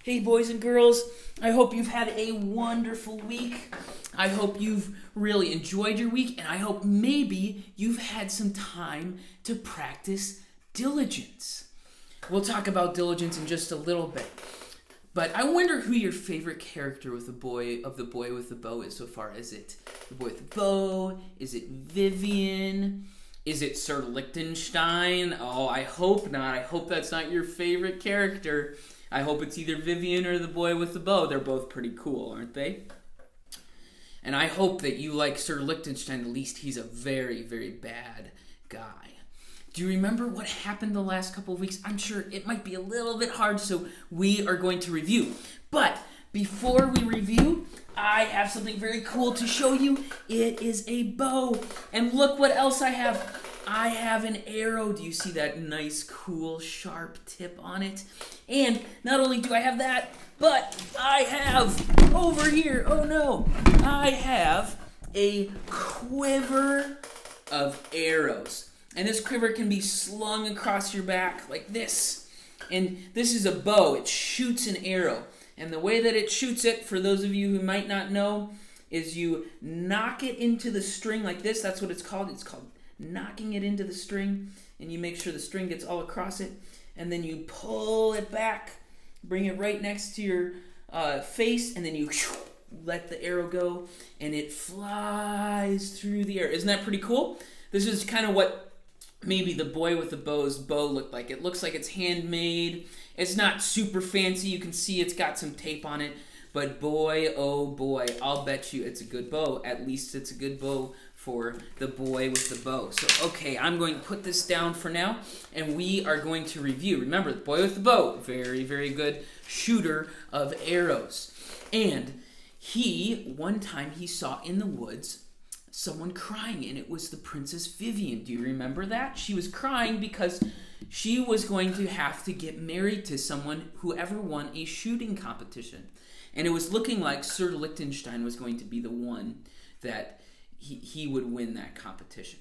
Hey, boys and girls, I hope you've had a wonderful week. I hope you've really enjoyed your week, and I hope maybe you've had some time to practice diligence. We'll talk about diligence in just a little bit. But I wonder who your favorite character with the boy with the bow is so far. Is it the boy with the bow? Is it Vivian? Is it Sir Liechtenstein? Oh, I hope not. I hope that's not your favorite character. I hope it's either Vivian or the boy with the bow. They're both pretty cool, aren't they? And I hope that you like Sir Liechtenstein. At least he's a very, very bad guy. Do you remember what happened the last couple of weeks? I'm sure it might be a little bit hard, so we are going to review. But before we review, I have something very cool to show you. It is a bow. And look what else I have. I have an arrow. Do you see that nice, cool, sharp tip on it? And not only do I have that, but I have over here, oh no, I have a quiver of arrows. And this quiver can be slung across your back like this. And this is a bow. It shoots an arrow. And the way that it shoots it, for those of you who might not know, is you knock it into the string like this. That's what it's called. It's called knocking it into the string. And you make sure the string gets all across it. And then you pull it back, bring it right next to your face, and then you let the arrow go, and it flies through the air. Isn't that pretty cool? This is kind of what maybe the boy with the bow's bow looked like. It looks like it's handmade. It's not super fancy. You can see it's got some tape on it. But boy, oh boy, I'll bet you it's a good bow. At least it's a good bow for the boy with the bow. So, okay, I'm going to put this down for now, and we are going to review. Remember, the boy with the bow, very, very good shooter of arrows. And one time he saw in the woods someone crying, and it was the Princess Vivian. Do you remember that? She was crying because she was going to have to get married to someone whoever won a shooting competition. And it was looking like Sir Liechtenstein was going to be the one that he would win that competition.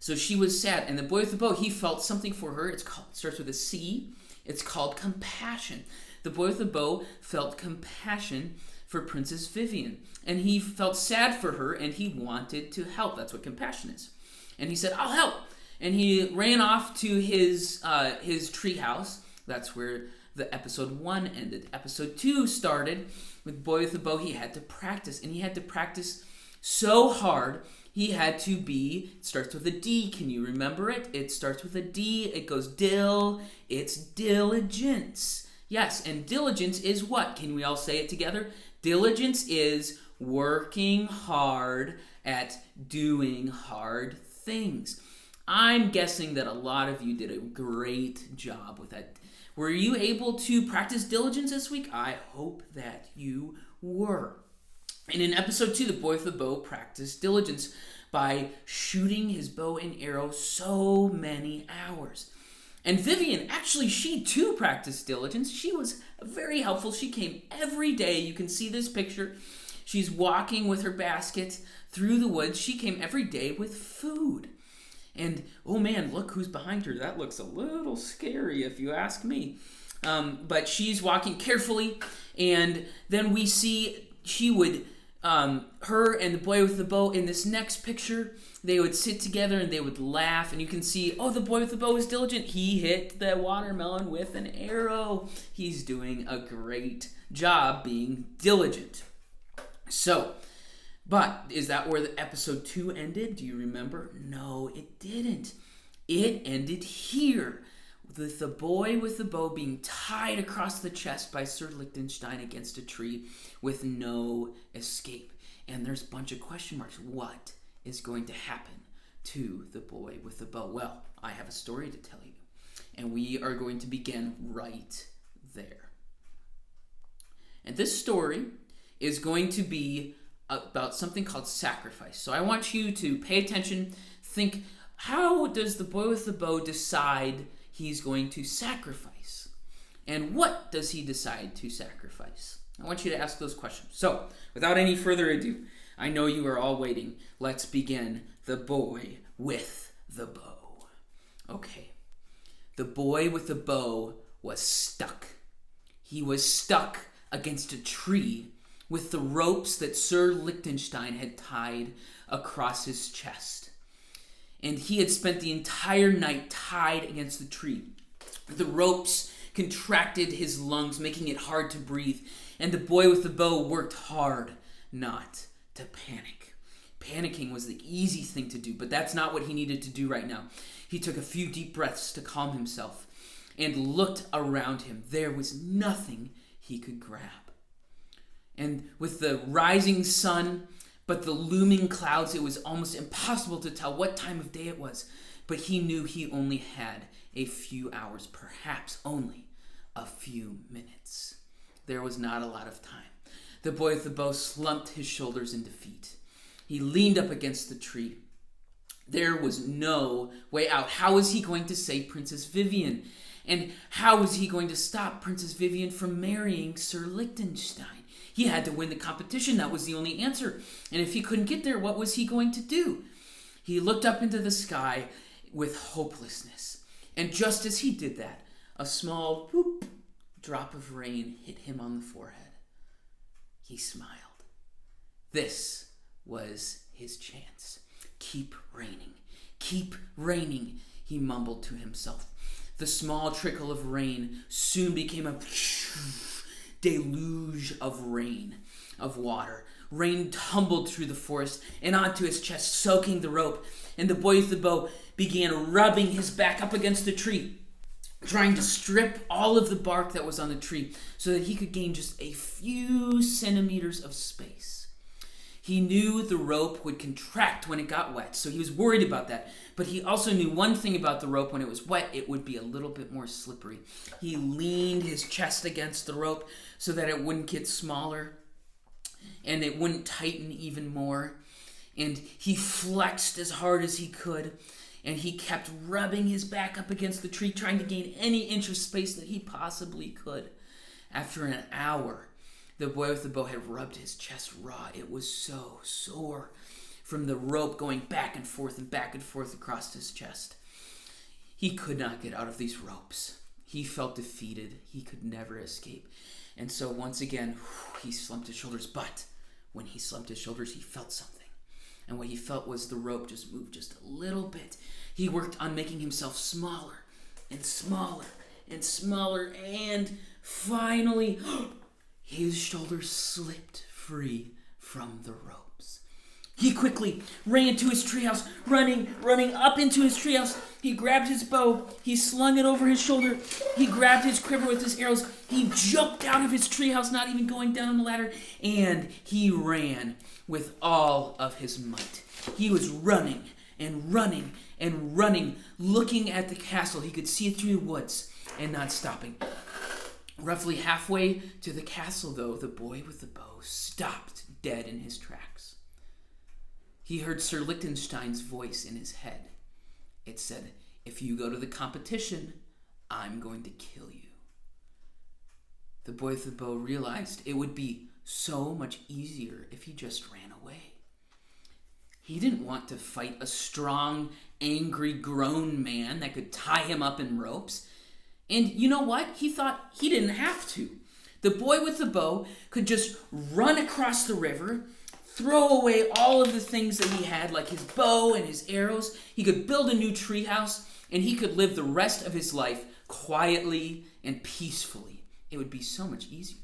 So she was sad. And the boy with the bow, he felt something for her. It starts with a C. It's called compassion. The boy with the bow felt compassion for Princess Vivian. And he felt sad for her, and he wanted to help. That's what compassion is. And he said, I'll help. And he ran off to his treehouse. That's where the episode 1 ended. Episode 2 started with Boy with the Bow. He had to practice, and he had to practice so hard. He had to be, it starts with a D. Can you remember it? It starts with a D. It goes it's diligence. Yes, and diligence is what? Can we all say it together? Diligence is working hard at doing hard things. I'm guessing that a lot of you did a great job with that. Were you able to practice diligence this week? I hope that you were. And in episode 2, the boy with the bow practiced diligence by shooting his bow and arrow so many hours. And Vivian, actually, she too practiced diligence. She was very helpful. She came every day. You can see this picture. She's walking with her basket through the woods. She came every day with food. And, oh man, look who's behind her. That looks a little scary if you ask me. But she's walking carefully. And then we see her and the boy with the bow in this next picture, they would sit together and they would laugh. And you can see, oh, the boy with the bow is diligent. He hit the watermelon with an arrow. He's doing a great job being diligent. So, but is that where the episode 2 ended? Do you remember? No, it didn't. It ended here with the boy with the bow being tied across the chest by Sir Liechtenstein against a tree with no escape. And there's a bunch of question marks. What is going to happen to the boy with the bow? Well, I have a story to tell you. And we are going to begin right there. And this story is going to be about something called sacrifice. So I want you to pay attention. Think, how does the boy with the bow decide he's going to sacrifice? And what does he decide to sacrifice? I want you to ask those questions. So, without any further ado, I know you are all waiting. Let's begin the boy with the bow. Okay. The boy with the bow was stuck. He was stuck against a tree with the ropes that Sir Liechtenstein had tied across his chest. And he had spent the entire night tied against the tree. The ropes contracted his lungs, making it hard to breathe, and the boy with the bow worked hard not to panic. Panicking was the easy thing to do, but that's not what he needed to do right now. He took a few deep breaths to calm himself and looked around him. There was nothing he could grab. And with the rising sun, but the looming clouds, it was almost impossible to tell what time of day it was. But he knew he only had a few hours, perhaps only a few minutes. There was not a lot of time. The boy with the bow slumped his shoulders in defeat. He leaned up against the tree. There was no way out. How was he going to save Princess Vivian? And how was he going to stop Princess Vivian from marrying Sir Liechtenstein? He had to win the competition. That was the only answer. And if he couldn't get there, what was he going to do? He looked up into the sky with hopelessness. And just as he did that, a small whoop drop of rain hit him on the forehead. He smiled. This was his chance. Keep raining, he mumbled to himself. The small trickle of rain soon became a deluge of water. Rain tumbled through the forest and onto his chest, soaking the rope, and the boy with the bow began rubbing his back up against the tree, trying to strip all of the bark that was on the tree so that he could gain just a few centimeters of space. He knew the rope would contract when it got wet, so he was worried about that. But he also knew one thing about the rope: when it was wet, it would be a little bit more slippery. He leaned his chest against the rope so that it wouldn't get smaller and it wouldn't tighten even more. And he flexed as hard as he could, and he kept rubbing his back up against the tree, trying to gain any inch of space that he possibly could. After an hour, the boy with the bow had rubbed his chest raw. It was so sore from the rope going back and forth across his chest. He could not get out of these ropes. He felt defeated. He could never escape. And so once again, he slumped his shoulders. But when he slumped his shoulders, he felt something. And what he felt was the rope just moved just a little bit. He worked on making himself smaller and smaller and smaller. And finally, his shoulders slipped free from the ropes. He quickly ran to his treehouse, running up into his treehouse. He grabbed his bow. He slung it over his shoulder. He grabbed his quiver with his arrows. He jumped out of his treehouse, not even going down the ladder, and he ran with all of his might. He was running and running and running, looking at the castle. He could see it through the woods and not stopping. Roughly halfway to the castle, though, the boy with the bow stopped dead in his tracks. He heard Sir Liechtenstein's voice in his head. It said, "If you go to the competition, I'm going to kill you." The boy with the bow realized it would be so much easier if he just ran away. He didn't want to fight a strong, angry, grown man that could tie him up in ropes. And you know what? He thought he didn't have to. The boy with the bow could just run across the river, throw away all of the things that he had, like his bow and his arrows. He could build a new treehouse, and he could live the rest of his life quietly and peacefully. It would be so much easier.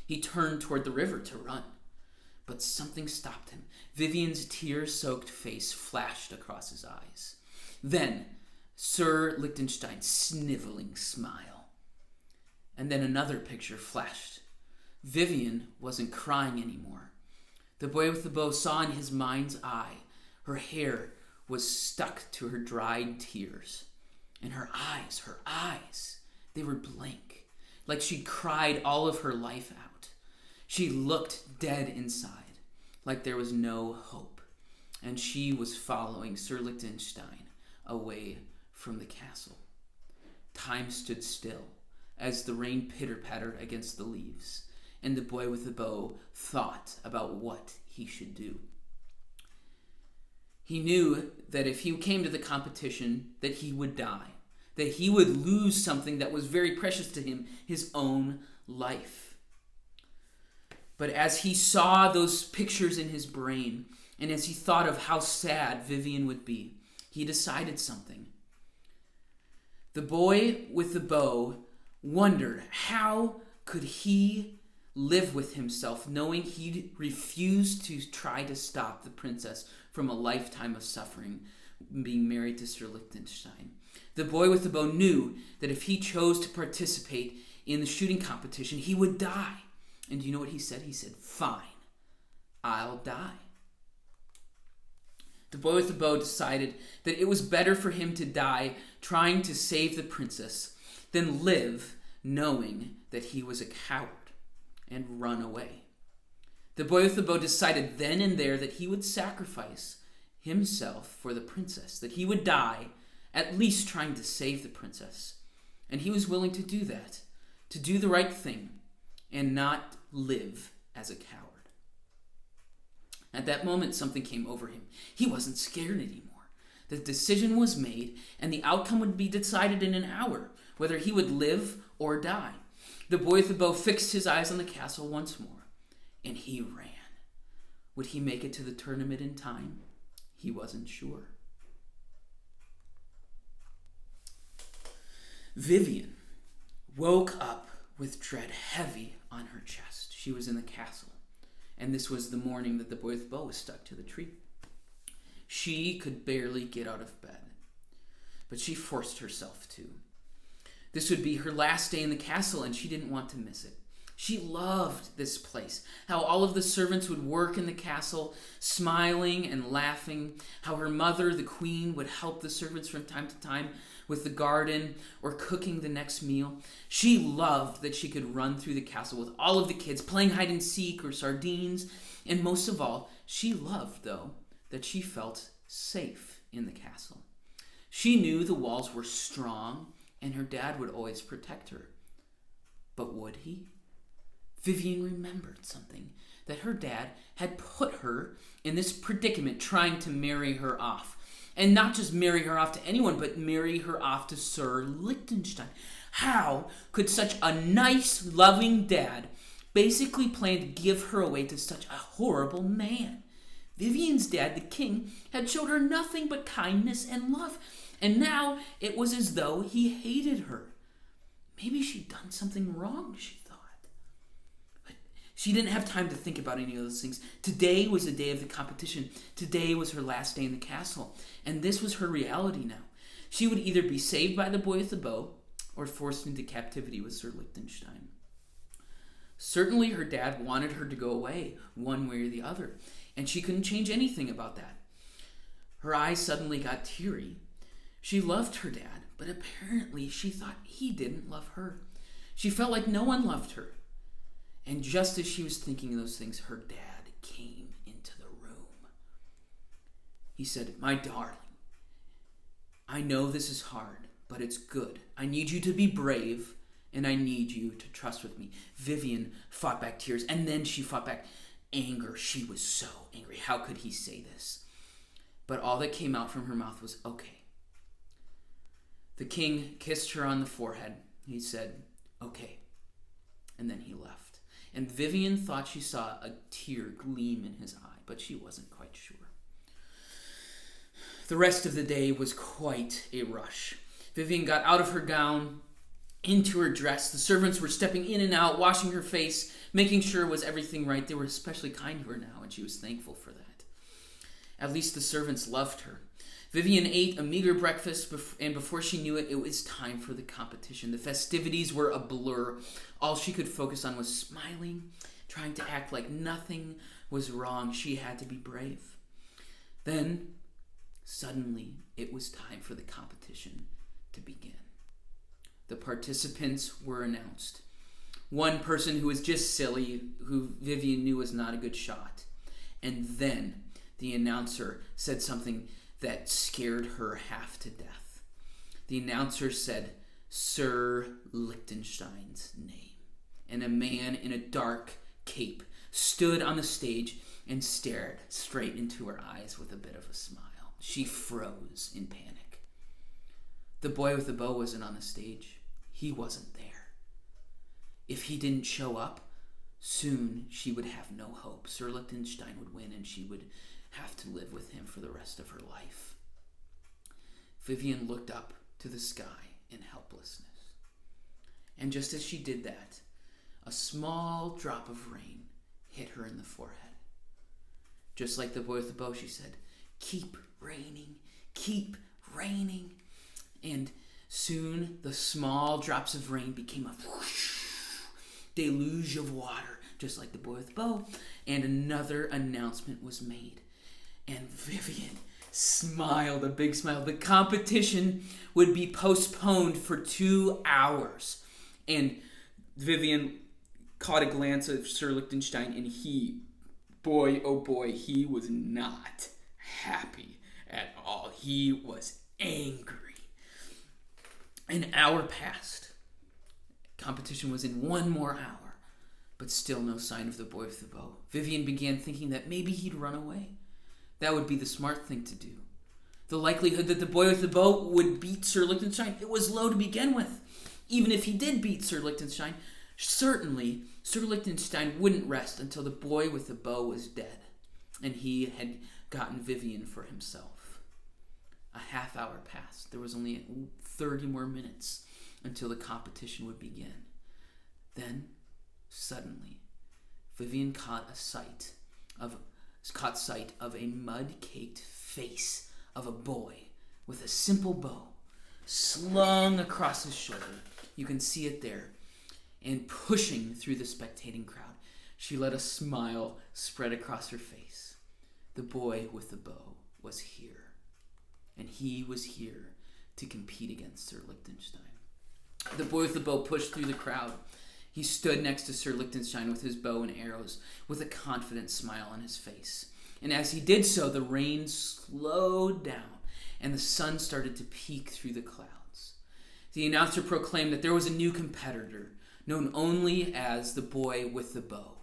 He turned toward the river to run, but something stopped him. Vivian's tear-soaked face flashed across his eyes. Then Sir Liechtenstein's sniveling smile. And then another picture flashed. Vivian wasn't crying anymore. The boy with the bow saw in his mind's eye her hair was stuck to her dried tears. And her eyes, they were blank, like she'd cried all of her life out. She looked dead inside, like there was no hope. And she was following Sir Liechtenstein away from the castle. Time stood still as the rain pitter-pattered against the leaves, and the boy with the bow thought about what he should do. He knew that if he came to the competition, that he would die, that he would lose something that was very precious to him, his own life. But as he saw those pictures in his brain, and as he thought of how sad Vivian would be, he decided something. The boy with the bow wondered how could he live with himself knowing he refused to try to stop the princess from a lifetime of suffering being married to Sir Liechtenstein. The boy with the bow knew that if he chose to participate in the shooting competition, he would die. And do you know what he said? He said, "Fine, I'll die." The boy with the bow decided that it was better for him to die trying to save the princess than live knowing that he was a coward and run away. The boy with the bow decided then and there that he would sacrifice himself for the princess, that he would die at least trying to save the princess. And he was willing to do that, to do the right thing, and not live as a coward. At that moment, something came over him. He wasn't scared anymore. The decision was made, and the outcome would be decided in an hour, whether he would live or die. The boy with the bow fixed his eyes on the castle once more, and he ran. Would he make it to the tournament in time? He wasn't sure. Vivian woke up with dread heavy on her chest. She was in the castle, and this was the morning that the boy with the bow was stuck to the tree. She could barely get out of bed, but she forced herself to. This would be her last day in the castle, and she didn't want to miss it. She loved this place, how all of the servants would work in the castle, smiling and laughing, how her mother, the queen, would help the servants from time to time with the garden or cooking the next meal. She loved that she could run through the castle with all of the kids, playing hide and seek or sardines, and most of all, she loved, though, that she felt safe in the castle. She knew the walls were strong, and her dad would always protect her. But would he? Vivian remembered something, that her dad had put her in this predicament trying to marry her off. And not just marry her off to anyone, but marry her off to Sir Liechtenstein. How could such a nice, loving dad basically plan to give her away to such a horrible man? Vivian's dad, the king, had showed her nothing but kindness and love, and now it was as though he hated her. Maybe she'd done something wrong, she thought. But she didn't have time to think about any of those things. Today was the day of the competition. Today was her last day in the castle, and this was her reality now. She would either be saved by the boy with the bow or forced into captivity with Sir Liechtenstein. Certainly her dad wanted her to go away, one way or the other, and she couldn't change anything about that. Her eyes suddenly got teary. She loved her dad, but apparently she thought he didn't love her. She felt like no one loved her. And just as she was thinking those things, her dad came into the room. He said, "My darling, I know this is hard, but it's good. I need you to be brave, and I need you to trust with me." Vivian fought back tears, and then she fought back anger. She was so angry. How could he say this? But all that came out from her mouth was, "Okay." The king kissed her on the forehead. He said, "Okay." And then he left. And Vivian thought she saw a tear gleam in his eye, but she wasn't quite sure. The rest of the day was quite a rush. Vivian got out of her gown, into her dress. The servants were stepping in and out, washing her face, making sure was everything right. They were especially kind to her now, and she was thankful for that. At least the servants loved her. Vivian ate a meager breakfast, and before she knew it, it was time for the competition. The festivities were a blur. All she could focus on was smiling, trying to act like nothing was wrong. She had to be brave. Then, suddenly, it was time for the competition to begin. The participants were announced. One person who was just silly, who Vivian knew was not a good shot. And then the announcer said something that scared her half to death. The announcer said Sir Liechtenstein's name, and a man in a dark cape stood on the stage and stared straight into her eyes with a bit of a smile. She froze in panic. The boy with the bow wasn't on the stage. He wasn't there. If he didn't show up, soon she would have no hope. Sir Liechtenstein would win, and she would have to live with him for the rest of her life. Vivian looked up to the sky in helplessness. And just as she did that, a small drop of rain hit her in the forehead. Just like the boy with the bow, she said, "Keep raining, keep raining." And soon the small drops of rain became a whoosh, deluge of water, just like the boy with the bow. And another announcement was made. And Vivian smiled, a big smile. The competition would be postponed for 2 hours. And Vivian caught a glance of Sir Liechtenstein, and boy, oh boy, he was not happy at all. He was angry. An hour passed. Competition was in 1 more hour, but still no sign of the boy with the bow. Vivian began thinking that maybe he'd run away. That would be the smart thing to do. The likelihood that the boy with the bow would beat Sir Liechtenstein, it was low to begin with. Even if he did beat Sir Liechtenstein, certainly Sir Liechtenstein wouldn't rest until the boy with the bow was dead, and he had gotten Vivian for himself. A half hour passed. There was only 30 more minutes until the competition would begin. Then, suddenly, Vivian caught sight of a mud-caked face of a boy with a simple bow slung across his shoulder. You can see it there. And pushing through the spectating crowd, she let a smile spread across her face. The boy with the bow was here. And he was here to compete against Sir Liechtenstein. The boy with the bow pushed through the crowd. He stood next to Sir Liechtenstein with his bow and arrows, with a confident smile on his face. And as he did so, the rain slowed down, and the sun started to peek through the clouds. The announcer proclaimed that there was a new competitor, known only as the boy with the bow.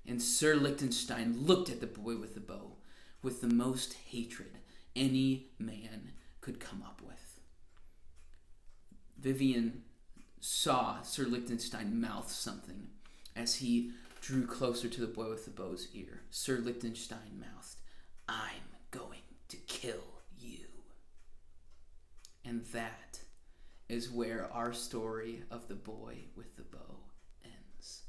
And Sir Liechtenstein looked at the boy with the bow with the most hatred any man could come up with. Vivian saw Sir Liechtenstein mouth something as he drew closer to the boy with the bow's ear. Sir Liechtenstein mouthed, "I'm going to kill you." And that is where our story of the boy with the bow ends.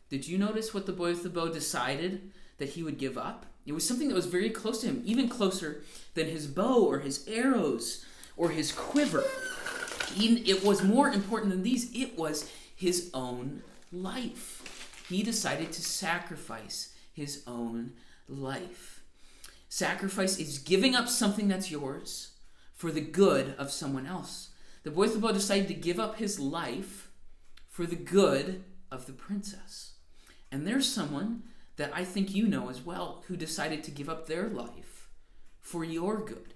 Did you notice what the boy with the bow decided that he would give up? It was something that was very close to him, even closer than his bow or his arrows or his quiver. It was more important than these. It was his own life. He decided to sacrifice his own life. Sacrifice is giving up something that's yours for the good of someone else. The boy with the bow decided to give up his life for the good of the princess. And there's someone that I think you know as well who decided to give up their life for your good.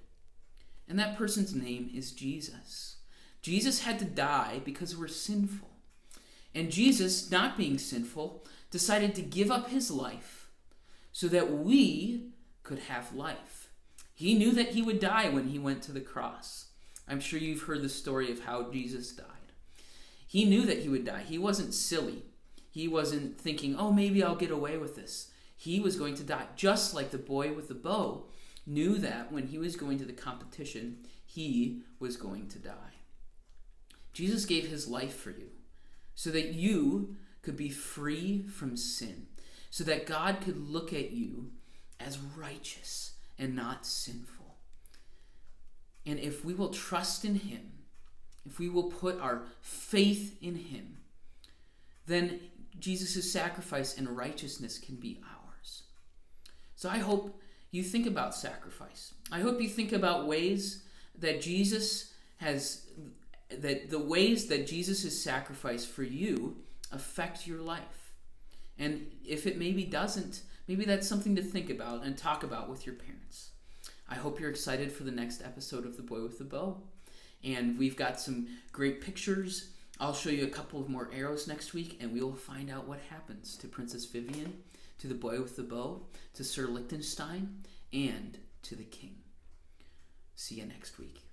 And that person's name is Jesus. Jesus had to die because we're sinful. And Jesus, not being sinful, decided to give up his life so that we could have life. He knew that he would die when he went to the cross. I'm sure you've heard the story of how Jesus died. He knew that he would die. He wasn't silly. He wasn't thinking, oh, maybe I'll get away with this. He was going to die, just like the boy with the bow knew that when he was going to the competition, he was going to die. Jesus gave his life for you so that you could be free from sin, so that God could look at you as righteous and not sinful. And if we will trust in him, if we will put our faith in him, then Jesus' sacrifice and righteousness can be ours. So I hope you think about sacrifice. I hope you think about ways that the ways that Jesus' sacrifice for you affect your life. And if it maybe doesn't, maybe that's something to think about and talk about with your parents. I hope you're excited for the next episode of The Boy with the Bow. And we've got some great pictures. I'll show you a couple of more arrows next week, and we will find out what happens to Princess Vivian, to the boy with the bow, to Sir Liechtenstein, and to the king. See you next week.